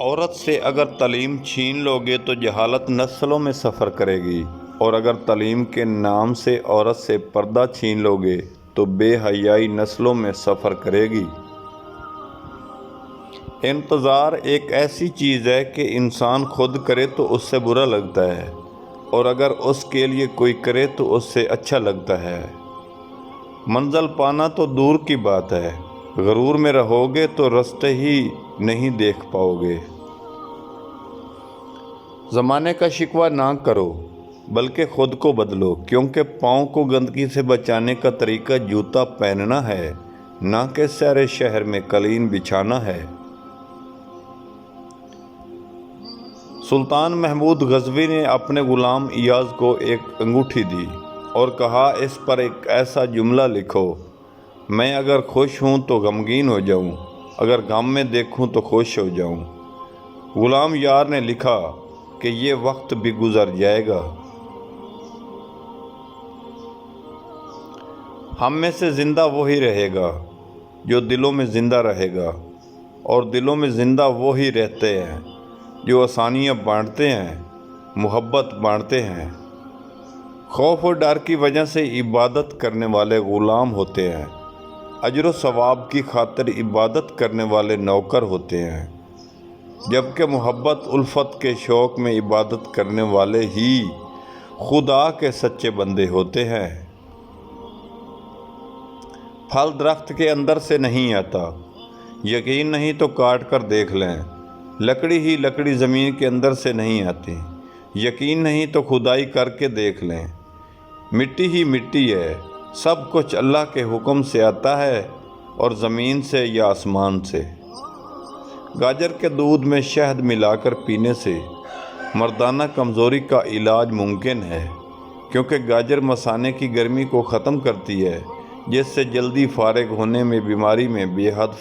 عورت سے اگر تعلیم چھین لوگے تو جہالت نسلوں میں سفر کرے گی، اور اگر تعلیم کے نام سے عورت سے پردہ چھین لوگے تو بے حیائی نسلوں میں سفر کرے گی۔ انتظار ایک ایسی چیز ہے کہ انسان خود کرے تو اس سے برا لگتا ہے، اور اگر اس کے لیے کوئی کرے تو اس سے اچھا لگتا ہے۔ منزل پانا تو دور کی بات ہے، غرور میں رہو گے تو رستے ہی نہیں دیکھ پاؤ گے۔ زمانے کا شکوہ نہ کرو بلکہ خود کو بدلو، کیونکہ پاؤں کو گندگی سے بچانے کا طریقہ جوتا پہننا ہے، نہ کہ سارے شہر میں قالین بچھانا ہے۔ سلطان محمود غزنوی نے اپنے غلام ایاز کو ایک انگوٹھی دی اور کہا، اس پر ایک ایسا جملہ لکھو، میں اگر خوش ہوں تو غمگین ہو جاؤں، اگر غم میں دیکھوں تو خوش ہو جاؤں۔ غلام یار نے لکھا کہ یہ وقت بھی گزر جائے گا۔ ہم میں سے زندہ وہی رہے گا جو دلوں میں زندہ رہے گا، اور دلوں میں زندہ وہی رہتے ہیں جو آسانیاں بانٹتے ہیں، محبت بانٹتے ہیں۔ خوف اور ڈر کی وجہ سے عبادت کرنے والے غلام ہوتے ہیں، اجر و ثواب کی خاطر عبادت کرنے والے نوکر ہوتے ہیں، جبکہ محبت الفت کے شوق میں عبادت کرنے والے ہی خدا کے سچے بندے ہوتے ہیں۔ پھل درخت کے اندر سے نہیں آتا، یقین نہیں تو کاٹ کر دیکھ لیں۔ لکڑی ہی لکڑی زمین کے اندر سے نہیں آتی، یقین نہیں تو کھدائی کر کے دیکھ لیں۔ مٹی ہی مٹی ہے، سب کچھ اللہ کے حکم سے آتا ہے، اور زمین سے یا آسمان سے۔ گاجر کے دودھ میں شہد ملا کر پینے سے مردانہ کمزوری کا علاج ممکن ہے، کیونکہ گاجر مثانے کی گرمی کو ختم کرتی ہے، جس سے جلدی فارغ ہونے میں بیماری میں بے حد